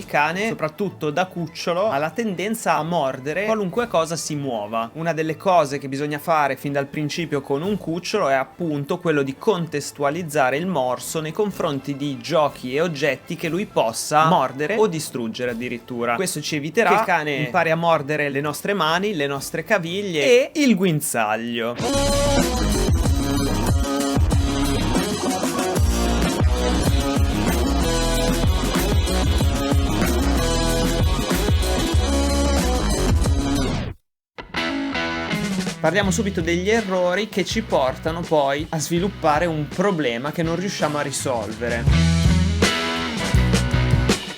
cane, soprattutto da cucciolo, ha la tendenza a mordere qualunque cosa si muova. Una delle cose che bisogna fare fin dal principio con un cucciolo è appunto quello di contestualizzare il morso nei confronti di giochi e oggetti che lui possa mordere o distruggere addirittura. Questo ci eviterà che il cane impari a mordere le nostre mani, le nostre caviglie e il guinzaglio. Parliamo subito degli errori che ci portano poi a sviluppare un problema che non riusciamo a risolvere.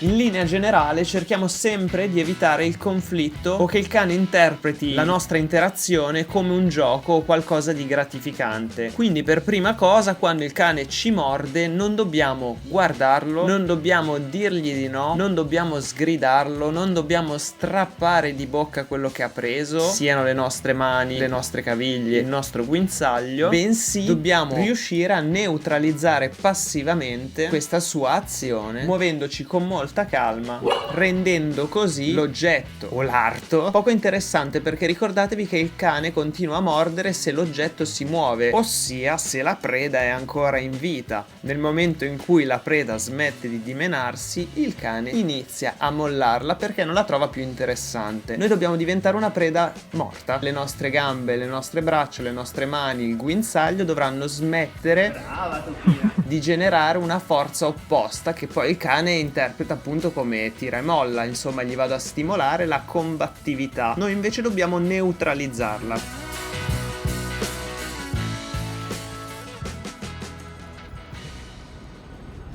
In linea generale cerchiamo sempre di evitare il conflitto o che il cane interpreti la nostra interazione come un gioco o qualcosa di gratificante. Quindi per prima cosa, quando il cane ci morde non dobbiamo guardarlo, non dobbiamo dirgli di no, non dobbiamo sgridarlo, non dobbiamo strappare di bocca quello che ha preso, siano le nostre mani, le nostre caviglie, il nostro guinzaglio, bensì dobbiamo riuscire a neutralizzare passivamente questa sua azione, muovendoci con molta calma, rendendo così l'oggetto o l'arto poco interessante, perché ricordatevi che il cane continua a mordere se l'oggetto si muove, ossia se la preda è ancora in vita. Nel momento in cui la preda smette di dimenarsi, il cane inizia a mollarla perché non la trova più interessante. Noi dobbiamo diventare una preda morta. Le nostre gambe, le nostre braccia, le nostre mani, il guinzaglio dovranno smettere di generare una forza opposta che poi il cane interpreta appunto come tira e molla, insomma gli vado a stimolare la combattività. Noi invece dobbiamo neutralizzarla.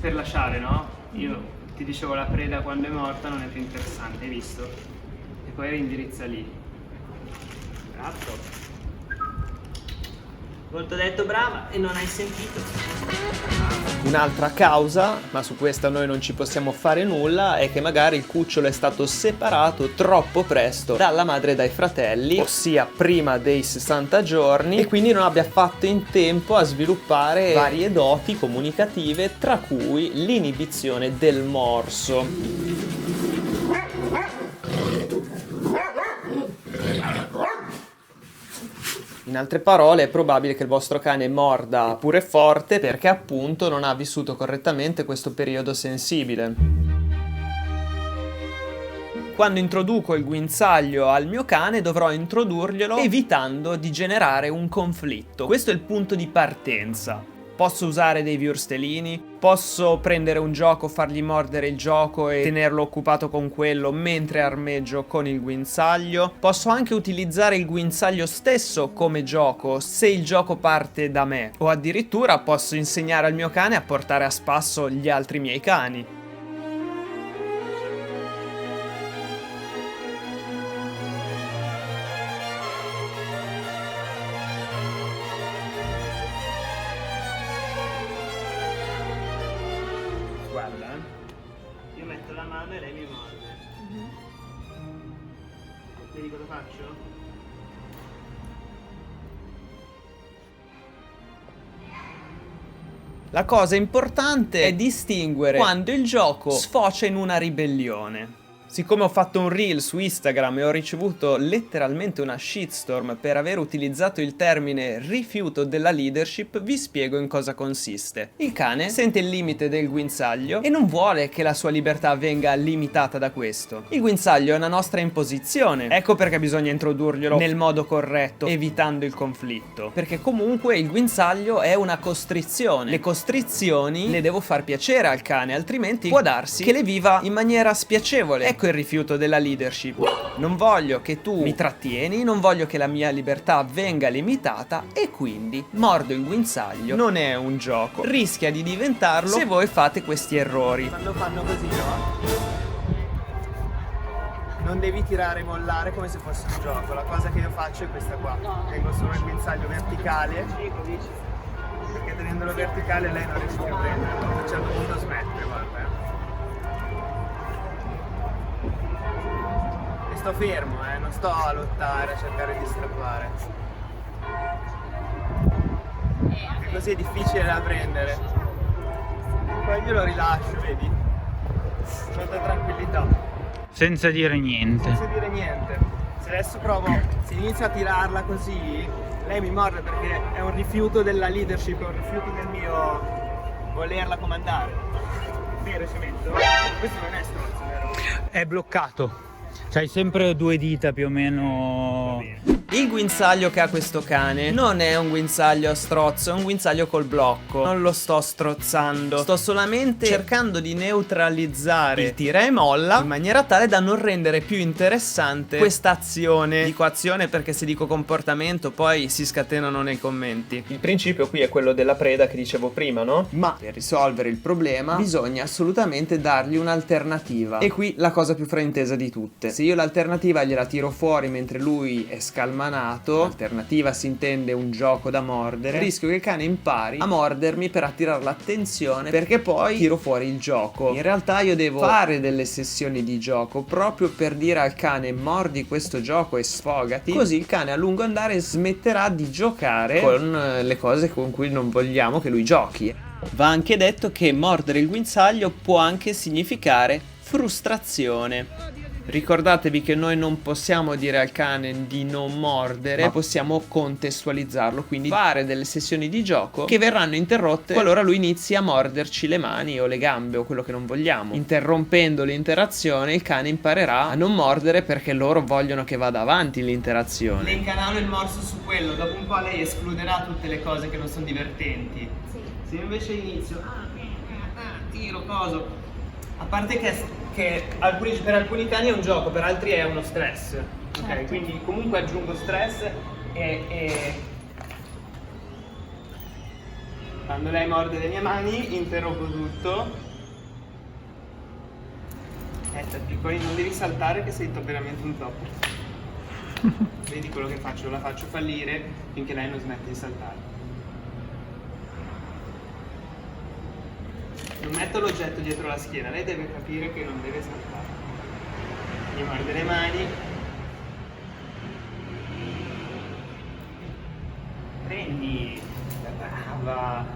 Per lasciare, no? Io ti dicevo la preda quando è morta non è più interessante, hai visto? E poi rindirizza lì. Bravo. Molto detto, brava, e non hai sentito. Un'altra causa, ma su questa noi non ci possiamo fare nulla, è che magari il cucciolo è stato separato troppo presto dalla madre e dai fratelli, ossia prima dei 60 giorni, e quindi non abbia fatto in tempo a sviluppare varie doti comunicative, tra cui l'inibizione del morso. In altre parole, è probabile che il vostro cane morda pure forte perché appunto non ha vissuto correttamente questo periodo sensibile. Quando introduco il guinzaglio al mio cane dovrò introdurglielo evitando di generare un conflitto. Questo è il punto di partenza. Posso usare dei viurstelini, posso prendere un gioco, fargli mordere il gioco e tenerlo occupato con quello mentre armeggio con il guinzaglio. Posso anche utilizzare il guinzaglio stesso come gioco se il gioco parte da me. O addirittura posso insegnare al mio cane a portare a spasso gli altri miei cani. Guarda, io metto la mano e lei mi morde. Vedi cosa faccio? La cosa importante è distinguere quando il gioco sfocia in una ribellione. Siccome ho fatto un reel su Instagram e ho ricevuto letteralmente una shitstorm per aver utilizzato il termine rifiuto della leadership, vi spiego in cosa consiste. Il cane sente il limite del guinzaglio e non vuole che la sua libertà venga limitata da questo. Il guinzaglio è una nostra imposizione, ecco perché bisogna introdurglielo nel modo corretto, evitando il conflitto. Perché comunque il guinzaglio è una costrizione. Le costrizioni le devo far piacere al cane, altrimenti può darsi che le viva in maniera spiacevole. Ecco il rifiuto della leadership. Non voglio che tu mi trattieni, non voglio che la mia libertà venga limitata e quindi mordo il guinzaglio. Non è un gioco. Rischia di diventarlo se voi fate questi errori. Quando fanno così, no? Non devi tirare e mollare come se fosse un gioco. La cosa che io faccio è questa qua. Tengo solo il guinzaglio verticale. Perché tenendolo verticale lei non riesce più a prenderlo. A un certo punto smette, guarda. Sto fermo, non sto a lottare, a cercare di strappare. Perché così è difficile da prendere. Poi glielo rilascio, vedi? molta tranquillità. Senza dire niente. Senza dire niente. Se adesso se inizio a tirarla così, lei mi morde perché è un rifiuto della leadership, è un rifiuto del mio volerla comandare. Vero cemento? Questo non è strozzo, vero? È bloccato. C'hai sempre 2 dita più o meno. Il guinzaglio che ha questo cane non è un guinzaglio a strozzo, è un guinzaglio col blocco. Non lo sto strozzando, sto solamente cercando di neutralizzare il tira e molla in maniera tale da non rendere più interessante questa azione. Dico azione perché se dico comportamento poi si scatenano nei commenti. Il principio qui è quello della preda che dicevo prima, no? Ma per risolvere il problema bisogna assolutamente dargli un'alternativa. E qui la cosa più fraintesa di tutte: se io l'alternativa gliela tiro fuori mentre lui è scalmanato, l'alternativa si intende un gioco da mordere, rischio che il cane impari a mordermi per attirare l'attenzione, perché poi tiro fuori il gioco. In realtà io devo fare delle sessioni di gioco proprio per dire al cane: mordi questo gioco e sfogati, così il cane a lungo andare smetterà di giocare con le cose con cui non vogliamo che lui giochi. Va anche detto che mordere il guinzaglio può anche significare frustrazione. Ricordatevi che noi non possiamo dire al cane di non mordere, ma possiamo contestualizzarlo, quindi fare delle sessioni di gioco che verranno interrotte qualora lui inizi a morderci le mani o le gambe o quello che non vogliamo. Interrompendo l'interazione, il cane imparerà a non mordere perché loro vogliono che vada avanti l'interazione. Le incanalo il morso su quello, dopo un po' lei escluderà tutte le cose che non sono divertenti. Sì. Se io invece inizio tiro coso, a parte che per alcuni cani è un gioco, per altri è uno stress. Certo. Ok, quindi comunque aggiungo stress e quando lei morde le mie mani interrompo tutto. Poi non devi saltare che sei veramente un top. Vedi quello che faccio? La faccio fallire finché lei non smette di saltare. Non metto l'oggetto dietro la schiena, lei deve capire che non deve saltare. Mi morde le mani. Prendi. Brava.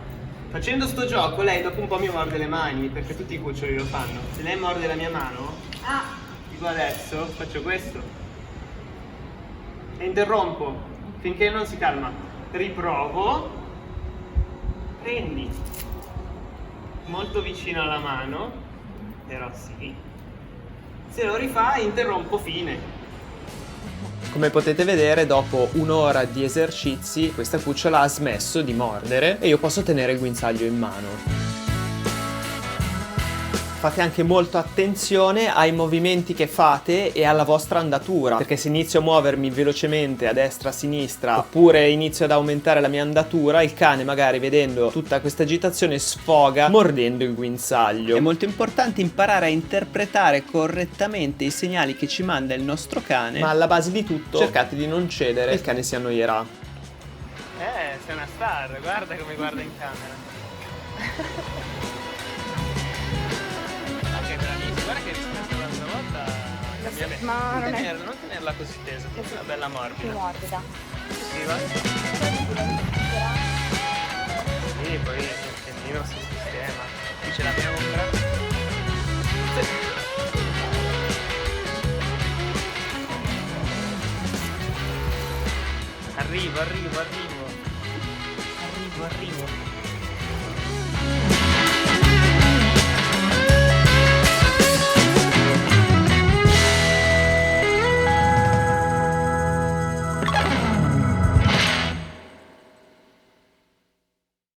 Facendo sto gioco lei dopo un po' mi morde le mani, perché tutti i cuccioli lo fanno. Se lei morde la mia mano, dico adesso faccio questo. E interrompo finché non si calma. Riprovo. Prendi. Molto vicino alla mano, però sì. Se lo rifà interrompo, fine. Come potete vedere, dopo un'ora di esercizi questa cucciola ha smesso di mordere e io posso tenere il guinzaglio in mano. Fate anche molto attenzione ai movimenti che fate e alla vostra andatura, perché se inizio a muovermi velocemente a destra, a sinistra, oppure inizio ad aumentare la mia andatura, il cane magari vedendo tutta questa agitazione sfoga mordendo il guinzaglio. È molto importante imparare a interpretare correttamente i segnali che ci manda il nostro cane, ma alla base di tutto cercate di non cedere, il cane si annoierà. Sei una star, guarda come guarda in camera. Guarda che rispetto all'altra volta cambia bene. Ma non tenerla così tesa, proprio una bella morbida. più morbida. Sì, va. Sì, poi il pianino si sistema. Qui c'è la mia ombra. Arrivo.